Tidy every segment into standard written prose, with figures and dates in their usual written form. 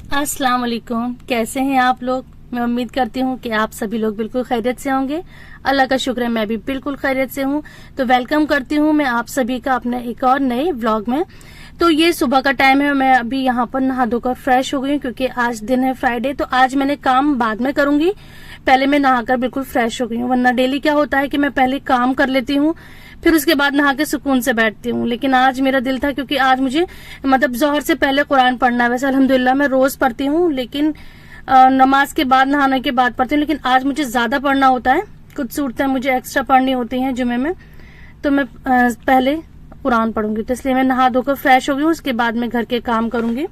अस्सलाम वालेकुम। कैसे हैं आप लोग? मैं उम्मीद करती हूँ कि आप सभी लोग बिल्कुल खैरियत से होंगे। अल्लाह का शुक्र है, मैं भी बिल्कुल खैरियत से हूँ। तो वेलकम करती हूँ मैं आप सभी का अपने एक और नए व्लॉग में। तो ये सुबह का टाइम है, मैं अभी यहाँ पर नहा धोकर फ्रेश हो गई हूँ क्योंकि आज दिन है फ्राइडे। तो आज मैंने काम बाद में करूंगी, पहले मैं नहाकर बिल्कुल फ्रेश हो गई हूँ। वरना डेली क्या होता है कि मैं पहले काम कर लेती हूँ, फिर उसके बाद नहा के सुकून से बैठती हूँ। लेकिन आज मेरा दिल था क्योंकि आज मुझे मतलब जोहर से पहले कुरान पढ़ना है। वैसे अल्हम्दुलिल्लाह मैं रोज पढ़ती हूँ, लेकिन नमाज के बाद नहाने के बाद पढ़ती हूँ। लेकिन आज मुझे ज्यादा पढ़ना होता है, कुछ सूरतें मुझे एक्स्ट्रा पढ़नी होती हैं जुमे में, तो मैं पहले कुरान पढ़ूंगी। तो इसलिए मैं नहा धोकर फ्रेश हो गई हूँ, उसके बाद मैं घर के काम करूंगी।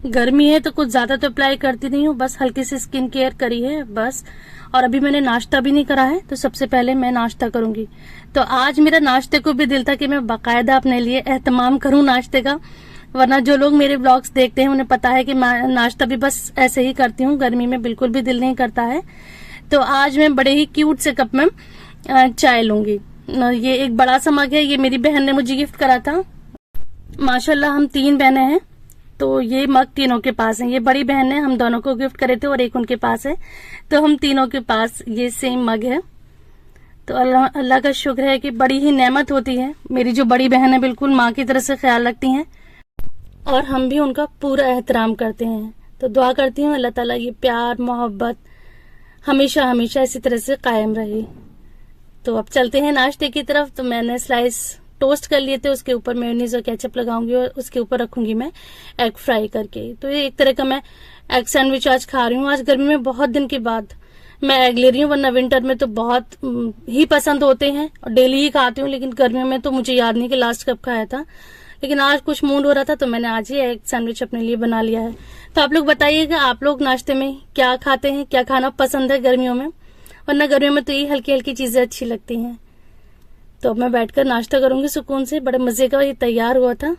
गर्मी है तो कुछ ज्यादा तो अप्लाई करती नहीं हूँ, बस हल्की सी स्किन केयर करी है बस। और अभी मैंने नाश्ता भी नहीं करा है, तो सबसे पहले मैं नाश्ता करूंगी। तो आज मेरा नाश्ते को भी दिल था कि मैं बाकायदा अपने लिए एहतमाम करूं नाश्ते का। वरना जो लोग मेरे ब्लॉग्स देखते हैं उन्हें पता है कि मैं नाश्ता भी बस ऐसे ही करती हूँ, गर्मी में बिल्कुल भी दिल नहीं करता है। तो आज मैं बड़े ही क्यूट से कप में चाय लूंगी। ये एक बड़ा सा मग है, ये मेरी बहन ने मुझे गिफ्ट करा था। माशाल्लाह हम 3 बहनें हैं, तो ये मग तीनों के पास है। ये बड़ी बहन ने हम दोनों को गिफ्ट करे थे और एक उनके पास है, तो हम तीनों के पास ये सेम मग है। तो अल्लाह का शुक्र है कि बड़ी ही नेमत होती है। मेरी जो बड़ी बहन है बिल्कुल माँ की तरह से ख्याल रखती हैं और हम भी उनका पूरा एहतराम करते हैं। तो दुआ करती हूँ अल्लाह ताला ये प्यार मोहब्बत हमेशा हमेशा इसी तरह से कायम रहे। तो अब चलते हैं नाश्ते की तरफ। तो मैंने स्लाइस टोस्ट कर लिए थे, उसके ऊपर मेयोनीज और केचप लगाऊंगी और उसके ऊपर रखूंगी मैं एग फ्राई करके। तो ये एक तरह का मैं एग सैंडविच आज खा रही हूँ। आज गर्मी में बहुत दिन के बाद मैं एग ले रही हूँ, वरना विंटर में तो बहुत ही पसंद होते हैं और डेली ही खाती हूँ। लेकिन गर्मियों में तो मुझे याद नहीं कि लास्ट कब खाया था, लेकिन आज कुछ मूड हो रहा था तो मैंने आज ही एग सैंडविच अपने लिए बना लिया है। तो आप लोग बताइएगा, आप लोग नाश्ते में क्या खाते हैं, क्या खाना पसंद है गर्मियों में? वरना गर्मियों में तो ये हल्की हल्की चीजें अच्छी लगती हैं। तो अब मैं बैठकर नाश्ता करूंगी सुकून से। बड़े मजे का ये तैयार हुआ था।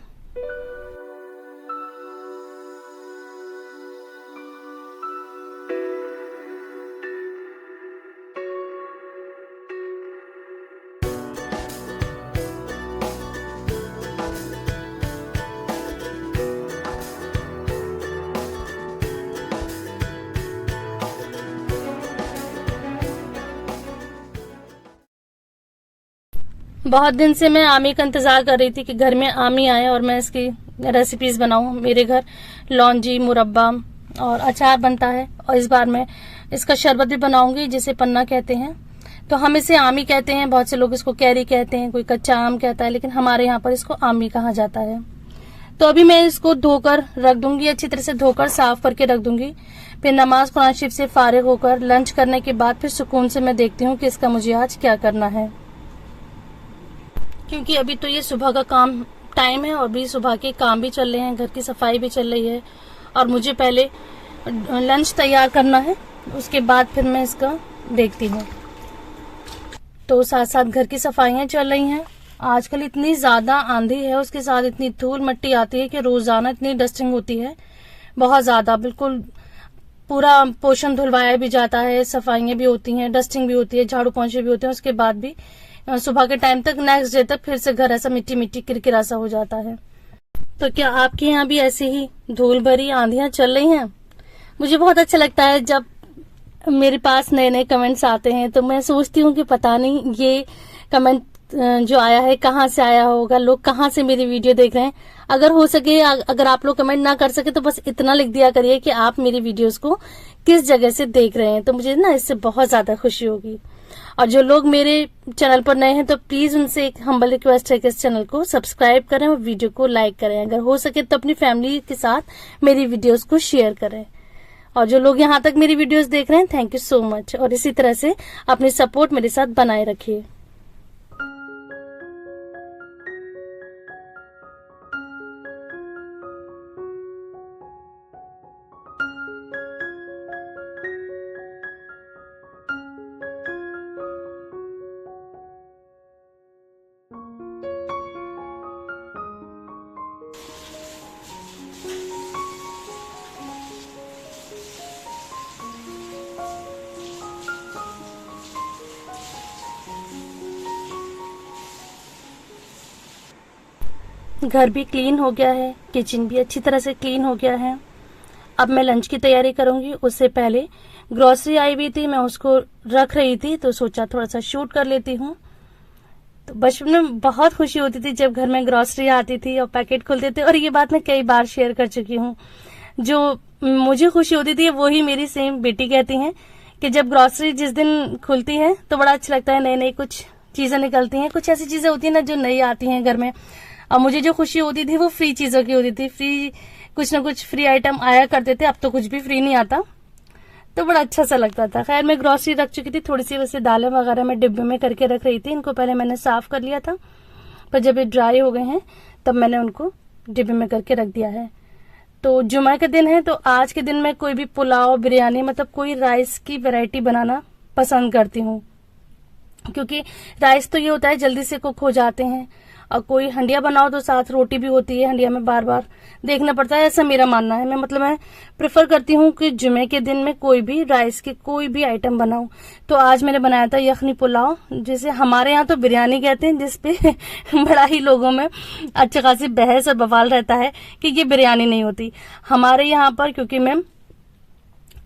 बहुत दिन से मैं आमी का इंतजार कर रही थी कि घर में आमी आए और मैं इसकी रेसिपीज बनाऊं। मेरे घर लौंजी मुरब्बा और अचार बनता है, और इस बार मैं इसका शरबत भी बनाऊंगी जिसे पन्ना कहते हैं। तो हम इसे आमी कहते हैं, बहुत से लोग इसको कैरी कहते हैं, कोई कच्चा आम कहता है, लेकिन हमारे यहाँ पर इसको आमी कहा जाता है। तो अभी मैं इसको धोकर रख दूंगी, अच्छी तरह से धोकर साफ करके रख दूंगी। फिर नमाज कुरान शरीफ से फारिग होकर लंच करने के बाद फिर सुकून से मैं देखती हूँ कि इसका मुझे आज क्या करना है, क्योंकि अभी तो ये सुबह का काम टाइम है और भी सुबह के काम भी चल रहे हैं, घर की सफाई भी चल रही है और मुझे पहले लंच तैयार करना है, उसके बाद फिर मैं इसका देखती हूँ। तो साथ साथ घर की सफाइयाँ चल रही हैं। आजकल इतनी ज्यादा आंधी है, उसके साथ इतनी धूल मिट्टी आती है कि रोजाना इतनी डस्टिंग होती है, बहुत ज्यादा। बिल्कुल पूरा पोर्शन धुलवाया भी जाता है, सफाइयाँ भी होती हैं, डस्टिंग भी होती है, झाड़ू पोंछे भी होते हैं। उसके बाद भी सुबह के टाइम तक, नेक्स्ट डे तक फिर से घर ऐसा मिट्टी मिट्टी किरकिरा सा हो जाता है। तो क्या आपके यहाँ भी ऐसी ही धूल भरी आंधियां चल रही हैं? मुझे बहुत अच्छा लगता है जब मेरे पास नए नए कमेंट्स आते हैं, तो मैं सोचती हूँ कि पता नहीं ये कमेंट जो आया है कहाँ से आया होगा, लोग कहाँ से मेरी वीडियो देख रहे हैं। अगर हो सके, अगर आप लोग कमेंट ना कर सके तो बस इतना लिख दिया करिए कि आप मेरी वीडियोस को किस जगह से देख रहे हैं, तो मुझे ना इससे बहुत ज्यादा खुशी होगी। और जो लोग मेरे चैनल पर नए हैं तो प्लीज उनसे एक हम्बल रिक्वेस्ट है कि इस चैनल को सब्सक्राइब करें और वीडियो को लाइक करें। अगर हो सके तो अपनी फैमिली के साथ मेरी वीडियोस को शेयर करें। और जो लोग यहाँ तक मेरी वीडियोस देख रहे हैं, थैंक यू सो मच, और इसी तरह से अपनी सपोर्ट मेरे साथ बनाए रखिए। घर भी क्लीन हो गया है, किचन भी अच्छी तरह से क्लीन हो गया है। अब मैं लंच की तैयारी करूंगी। उससे पहले ग्रोसरी आई हुई थी, मैं उसको रख रही थी तो सोचा थोड़ा सा शूट कर लेती हूँ। तो बचपन में बहुत खुशी होती थी जब घर में ग्रोसरी आती थी और पैकेट खुलते थे, और ये बात मैं कई बार शेयर कर चुकी हूँ। जो मुझे खुशी होती थी वही मेरी सेम बेटी कहती हैं कि जब ग्रोसरी जिस दिन खुलती है तो बड़ा अच्छा लगता है, नई नई कुछ चीजें निकलती हैं, कुछ ऐसी चीजें होती है ना जो नई आती हैं घर में। और मुझे जो खुशी होती थी वो फ्री चीजों की होती थी, फ्री कुछ ना कुछ फ्री आइटम आया करते थे। अब तो कुछ भी फ्री नहीं आता, तो बड़ा अच्छा सा लगता था। खैर मैं ग्रोसरी रख चुकी थी, थोड़ी सी वैसे दालें वगैरह मैं डिब्बे में करके रख रही थी। इनको पहले मैंने साफ कर लिया था, पर जब ये ड्राई हो गए हैं तब मैंने उनको डिब्बे में करके रख दिया है। तो जुमा के दिन है, तो आज के दिन में कोई भी पुलाव, बिरयानी, मतलब कोई राइस की वैरायटी बनाना पसंद करती हूँ, क्योंकि राइस तो ये होता है जल्दी से कुक हो जाते हैं, और कोई हंडिया बनाओ तो साथ रोटी भी होती है, हंडिया में बार बार देखना पड़ता है, ऐसा मेरा मानना है। मैं प्रेफर करती हूँ कि जुमे के दिन में कोई भी राइस की कोई भी आइटम बनाऊं। तो आज मैंने बनाया था यखनी पुलाव, जिसे हमारे यहाँ तो बिरयानी कहते हैं, जिसपे बड़ा ही लोगों में अच्छी खासी बहस और बवाल रहता है कि ये बिरयानी नहीं होती। हमारे यहाँ पर, क्योंकि मैं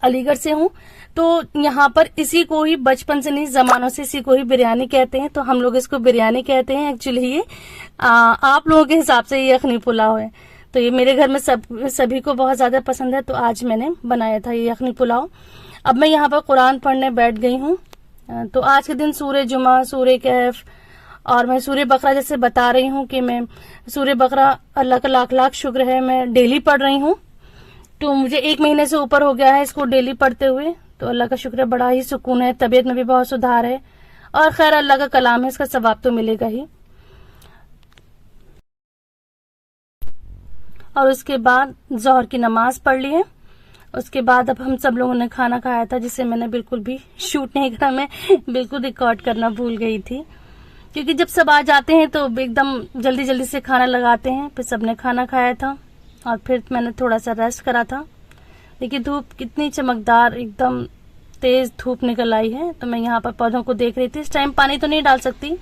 अलीगढ़ से हूँ, तो यहाँ पर इसी को ही बचपन से नहीं, जमानों से इसी को ही बिरयानी कहते हैं, तो हम लोग इसको बिरयानी कहते हैं। एक्चुअली ये आप लोगों के हिसाब से ये यखनी पुलाव है। तो ये मेरे घर में सभी को बहुत ज्यादा पसंद है, तो आज मैंने बनाया था ये यखनी पुलाव। अब मैं यहाँ पर कुरान पढ़ने बैठ गई हूँ। तो आज के दिन सूरह जुमा, सूरह कहफ और मैं सूरह बकरा जैसे बता रही हूँ कि मैं सूरह बकरा, अल्लाह का लाख लाख शुक्र है, मैं डेली पढ़ रही हूँ। तो मुझे 1 महीने से ऊपर हो गया है इसको डेली पढ़ते हुए, तो अल्लाह का शुक्र है, बड़ा ही सुकून है, तबीयत में भी बहुत सुधार है। और खैर अल्लाह का कलाम है, इसका सवाब तो मिलेगा ही। और उसके बाद जोहर की नमाज पढ़ ली है। उसके बाद अब हम सब लोगों ने खाना खाया था, जिसे मैंने बिल्कुल भी शूट नहीं करा, मैं बिल्कुल रिकॉर्ड करना भूल गई थी, क्योंकि जब सब आ जाते हैं तो एकदम जल्दी जल्दी से खाना लगाते हैं। फिर सबने खाना खाया था और फिर मैंने थोड़ा सा रेस्ट करा था। देखिए धूप कितनी चमकदार, एकदम तेज धूप निकल आई है। तो मैं यहाँ पर पौधों को देख रही थी। इस टाइम पानी तो नहीं डाल सकती,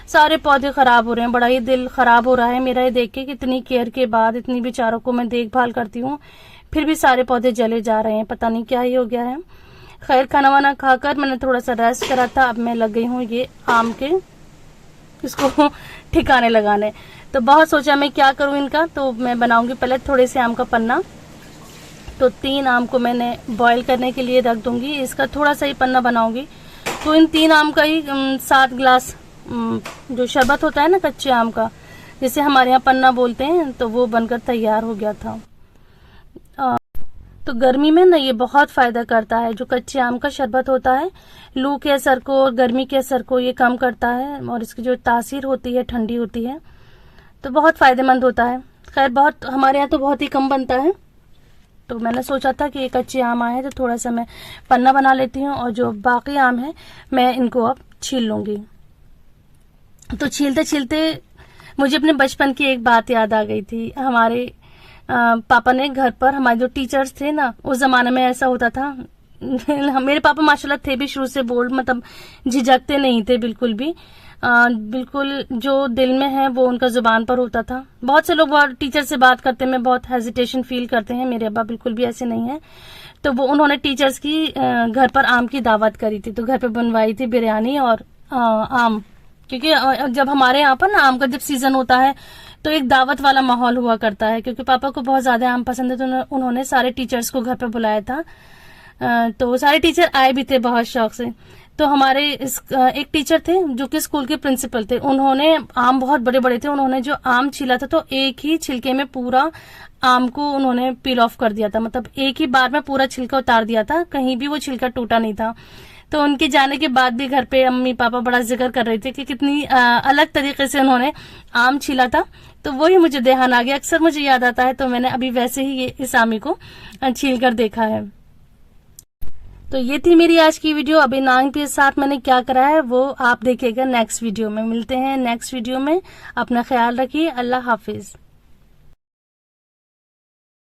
सारे पौधे खराब हो रहे हैं, बड़ा ही दिल खराब हो रहा है मेरा ये देख के, कितनी केयर के बाद इतनी बेचारों को मैं देखभाल करती हूँ, फिर भी सारे पौधे जले जा रहे हैं, पता नहीं क्या ही हो गया है। खैर खाना वाना खाकर मैंने थोड़ा सा रेस्ट करा था। अब मैं लग गई हूँ ये आम के इसको ठिकाने लगाने। तो बहुत सोचा मैं क्या करूँ इनका, तो मैं बनाऊंगी पहले थोड़े से आम का पन्ना। तो 3 आम को मैंने बॉईल करने के लिए रख दूंगी, इसका थोड़ा सा ही पन्ना बनाऊंगी। तो इन 3 आम का ही 7 गिलास जो शरबत होता है ना कच्चे आम का, जिसे हमारे यहाँ पन्ना बोलते हैं, तो वो बनकर तैयार हो गया था। तो गर्मी में ना ये बहुत फायदा करता है। जो कच्चे आम का शरबत होता है, लू के असर को और गर्मी के असर को ये कम करता है, और इसकी जो तासीर होती है ठंडी होती है, तो बहुत फायदेमंद होता है। खैर बहुत हमारे यहाँ तो बहुत ही कम बनता है, तो मैंने सोचा था कि ये कच्चे आम आए हैं तो थोड़ा सा मैं पन्ना बना लेती हूँ, और जो बाकी आम है मैं इनको अब छील लूंगी। तो छीलते छीलते मुझे अपने बचपन की एक बात याद आ गई थी। हमारे पापा ने घर पर, हमारे जो टीचर्स थे ना, उस जमाने में ऐसा होता था मेरे पापा माशाल्लाह थे भी शुरू से बोल्ड, मतलब झिझकते नहीं थे बिल्कुल भी। बिल्कुल जो दिल में है वो उनका जुबान पर होता था। बहुत से लोग टीचर से बात करते में बहुत हेजिटेशन फील करते हैं, मेरे अब्बा बिल्कुल भी ऐसे नहीं है। तो वो उन्होंने टीचर्स की घर पर आम की दावत करी थी, तो घर पे बनवाई थी बिरयानी और आम, क्योंकि जब हमारे यहाँ पर ना आम का जब सीजन होता है तो एक दावत वाला माहौल हुआ करता है। क्योंकि पापा को बहुत ज्यादा आम पसंद है, तो उन्होंने सारे टीचर्स को घर पे बुलाया था। तो सारे टीचर आए भी थे बहुत शौक से। तो हमारे एक टीचर थे जो कि स्कूल के प्रिंसिपल थे, उन्होंने आम बहुत बड़े बड़े थे, उन्होंने जो आम छीला था तो एक ही छिलके में पूरा आम को उन्होंने पील ऑफ कर दिया था, मतलब एक ही बार में पूरा छिलका उतार दिया था, कहीं भी वो छिलका टूटा नहीं था। तो उनके जाने के बाद भी घर पे अम्मी पापा बड़ा जिक्र कर रहे थे कि कितनी अलग तरीके से उन्होंने आम छीला था। तो वही मुझे ध्यान आ गया, अक्सर मुझे याद आता है, तो मैंने अभी वैसे ही ये इस आमी को छील कर देखा है। तो ये थी मेरी आज की वीडियो। अभी नांग के साथ मैंने क्या करा है वो आप देखिएगा नेक्स्ट वीडियो में। मिलते हैं नेक्स्ट वीडियो में, अपना ख्याल रखिए, अल्लाह हाफिज।